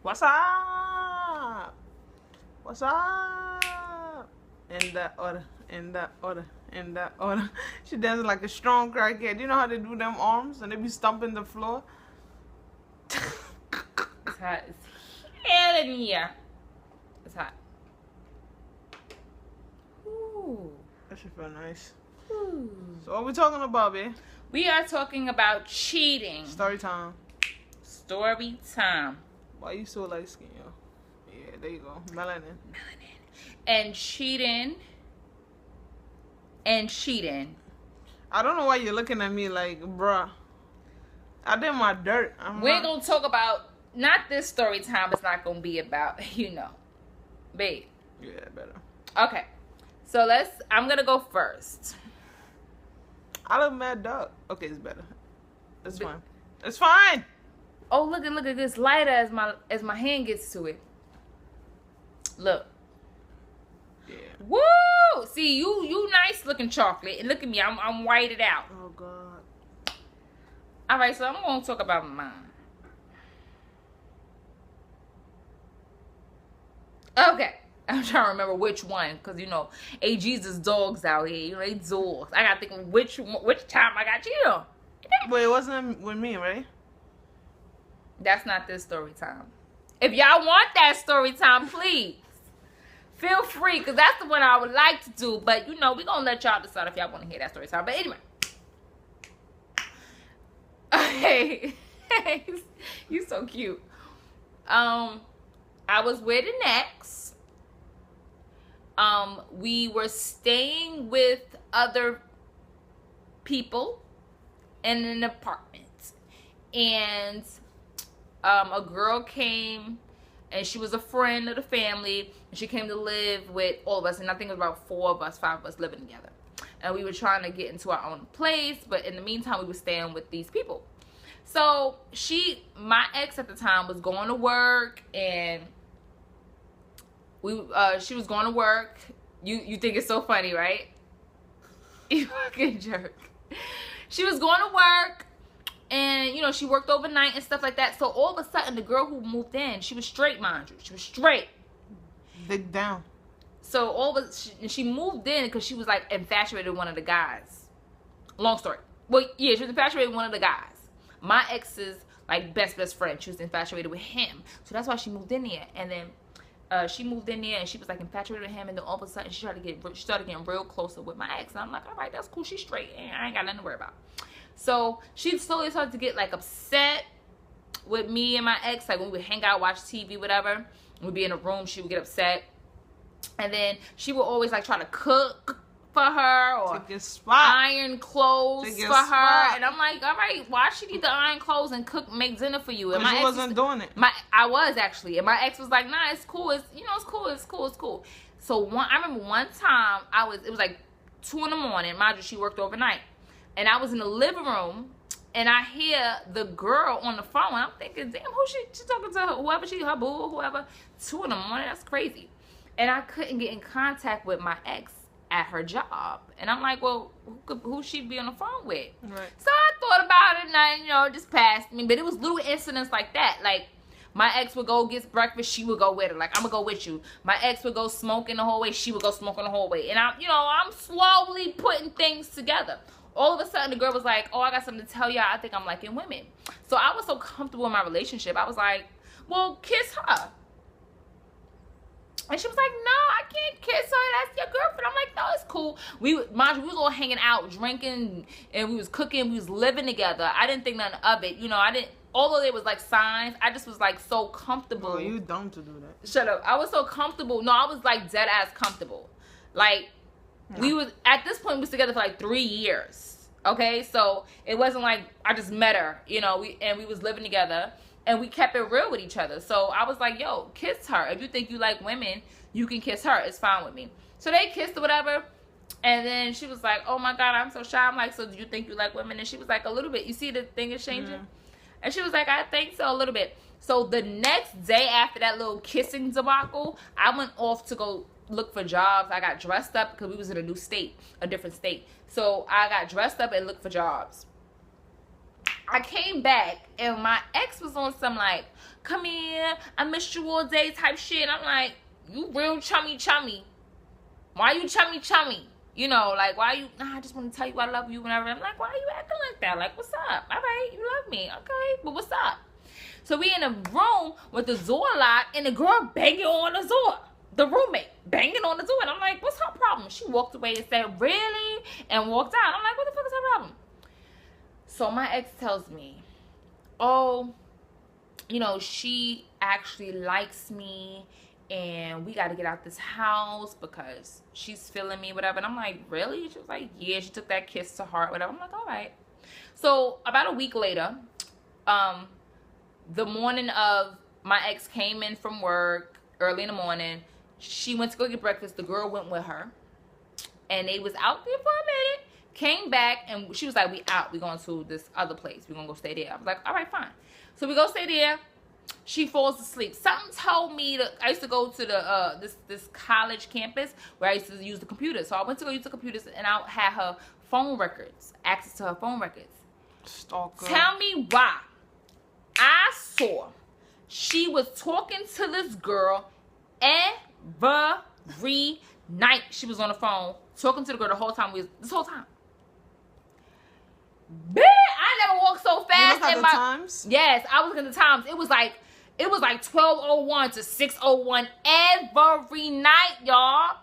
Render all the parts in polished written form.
What's up? What's up? In that order, in that order, in that order. She dances like a strong crackhead. You know how they do them arms and they be stumping the floor? It's hot. It's hell in here. It's hot. Ooh. That should feel nice. Ooh. So what we talking about, babe? We are talking about cheating. Story time. Story time. Why you so light skin, yo? Yeah, there you go. Melanin. And cheating. And cheating. I don't know why you're looking at me like, bruh. I did my dirt. We're going to talk about, not this story time. It's not going to be about, you know. Babe. Yeah, better. Okay. So I'm going to go first. I look mad dog. Okay, it's better. It's fine. It's fine. Oh, look at this lighter as my hand gets to it. Look. Yeah. Woo! See, you nice looking chocolate. And look at me, I'm whited out. Oh God. Alright, so I'm gonna talk about mine. Okay. I'm trying to remember which one, because you know, AG's dogs out here. You know, they dogs. I gotta think of which time I got cheated on. But it wasn't with me, right? That's not this story time. If y'all want that story time, please feel free, because that's the one I would like to do. But you know, we're gonna let y'all decide if y'all want to hear that story time. But anyway. Hey, you so cute. I was with an ex. We were staying with other people in an apartment, and a girl came, and she was a friend of the family, and she came to live with all of us, and I think it was about 5 of us living together. And we were trying to get into our own place, but in the meantime, we were staying with these people. So my ex at the time was going to work, and she was going to work. You think it's so funny, right? You fucking jerk. She was going to work, and you know, she worked overnight and stuff like that. So all of a sudden, the girl who moved in, she was straight, mind you. She was straight. Dig down. So she moved in because she was like infatuated with one of the guys. Long story. Well, yeah, she was infatuated with one of the guys. My ex's like best friend. She was infatuated with him. So that's why she moved in there. And then she moved in there and she was like infatuated with him. And then all of a sudden she started getting real closer with my ex. And I'm like, all right, that's cool. She's straight. And I ain't got nothing to worry about. So she slowly started to get like upset with me and my ex. Like when we would hang out, watch TV, whatever. We'd be in a room. She would get upset. And then she would always like try to cook for her or iron clothes for her. And I'm like, all right, why she need to iron clothes and make dinner for you? And my ex wasn't doing it. I was actually. And my ex was like, nah, it's cool. It's cool. So I remember one time it was like 2 in the morning. Mind you, she worked overnight. And I was in the living room and I hear the girl on the phone. And I'm thinking, damn, who she talking to? Whoever her boo or whoever. 2 in the morning, that's crazy. And I couldn't get in contact with my ex at her job. And I'm like, well, who she'd be on the phone with? Right. So I thought about it and I, you know, it just passed me. But it was little incidents like that. Like, my ex would go get breakfast, she would go with her. Like, I'm going to go with you. My ex would go smoke in the hallway, she would go smoke in the hallway. And I'm slowly putting things together. All of a sudden, the girl was like, oh, I got something to tell y'all. I think I'm liking women. So I was so comfortable in my relationship. I was like, well, kiss her. And she was like, no, I can't kiss her. That's your girlfriend. I'm like, no, it's cool. We was all hanging out, drinking, and we was cooking. We was living together. I didn't think nothing of it. You know, although there was like signs, I just was like so comfortable. Oh, you dumb to do that. Shut up. I was so comfortable. No, I was like dead ass comfortable. Like, we was, at this point, we was together for like 3 years. Okay? So, it wasn't like I just met her, you know, we was living together. And we kept it real with each other. So I was like, yo, kiss her. If you think you like women, you can kiss her. It's fine with me. So they kissed or whatever. And then she was like, oh my God, I'm so shy. I'm like, so do you think you like women? And she was like, a little bit. You see the thing is changing? Mm-hmm. And she was like, I think so, a little bit. So the next day after that little kissing debacle, I went off to go look for jobs. I got dressed up because we was in a new state, a different state. So I got dressed up and looked for jobs. I came back and my ex was on some like, come here, I missed you all day type shit. And I'm like, you real chummy. Why you chummy? You know, like, why you, I just want to tell you I love you whenever. I'm like, why are you acting like that? Like, what's up? All right, you love me. Okay, but what's up? So we in a room with the door locked and the girl banging on the door. The roommate banging on the door. And I'm like, what's her problem? She walked away and said, really? And walked out. I'm like, what the fuck is her problem? So my ex tells me, oh, you know, she actually likes me and we got to get out this house because she's feeling me, whatever. And I'm like, really? She was like, yeah, she took that kiss to heart, whatever. I'm like, all right. So about a week later, the morning of my ex came in from work early in the morning. She went to go get breakfast. The girl went with her and they was out there for a minute. Came back and she was like, we out. We going to this other place. We're going to go stay there. I was like, all right, fine. So we go stay there. She falls asleep. Something told me that I used to go to the this college campus where I used to use the computers. So I went to go use the computers and I had her phone records, access to her phone records. Stalker. Tell me why. I saw she was talking to this girl every night. She was on the phone talking to the girl the whole time. This whole time. Bitch, I never walked so fast. You look at the times? Yes, I was looking at the times. It was like 12:01 to 6:01 every night, y'all.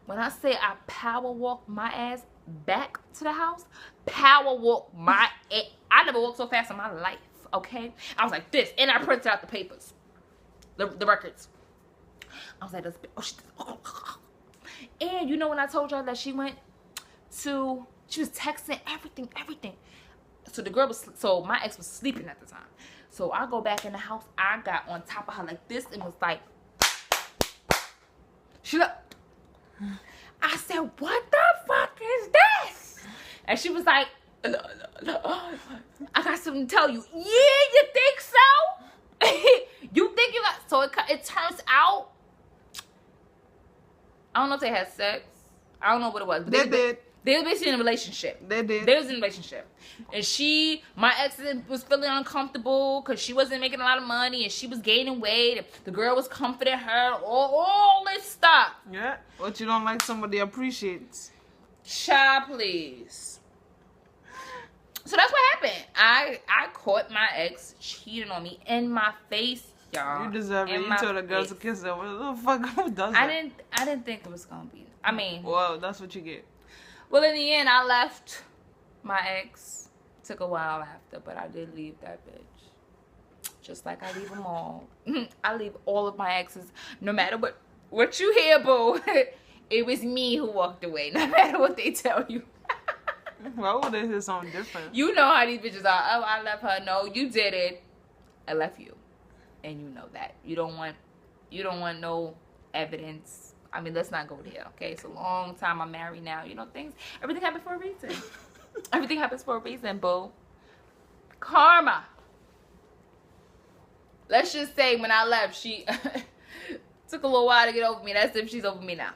When I say I power walk my ass back to the house, power walk my ass. I never walked so fast in my life, okay? I was like this, and I printed out the papers, the records. I was like, this, and you know when I told y'all that she was texting everything. So the girl was, so my ex was sleeping at the time. So I go back in the house. I got on top of her like this and was like, she looked. I said, what the fuck is this? And she was like, I got something to tell you. Yeah, you think so? You think you got, so it turns out, I don't know if they had sex. I don't know what it was. But They did. They were basically in a relationship. They did. They was in a relationship. And my ex was feeling uncomfortable because she wasn't making a lot of money and she was gaining weight. The girl was comforting her. All this stuff. Yeah. What you don't like somebody appreciates. Child, please. So that's what happened. I caught my ex cheating on me in my face, y'all. You deserve it. You told the girls to kiss her. What the fuck? Who does that? I didn't think it was gonna be. I mean. Well, that's what you get. Well, in the end, I left my ex. Took a while after, but I did leave that bitch. Just like I leave them all. I leave all of my exes, no matter what you hear, boo. It was me who walked away, no matter what they tell you. Why would they hear something different? You know how these bitches are. Oh, I left her. No, you did it. I left you, and you know that. You don't want no evidence. I mean, let's not go there, okay? It's a long time. I'm married now. You know, everything happens for a reason. Everything happens for a reason, boo. Karma. Let's just say when I left, she took a little while to get over me. That's if she's over me now.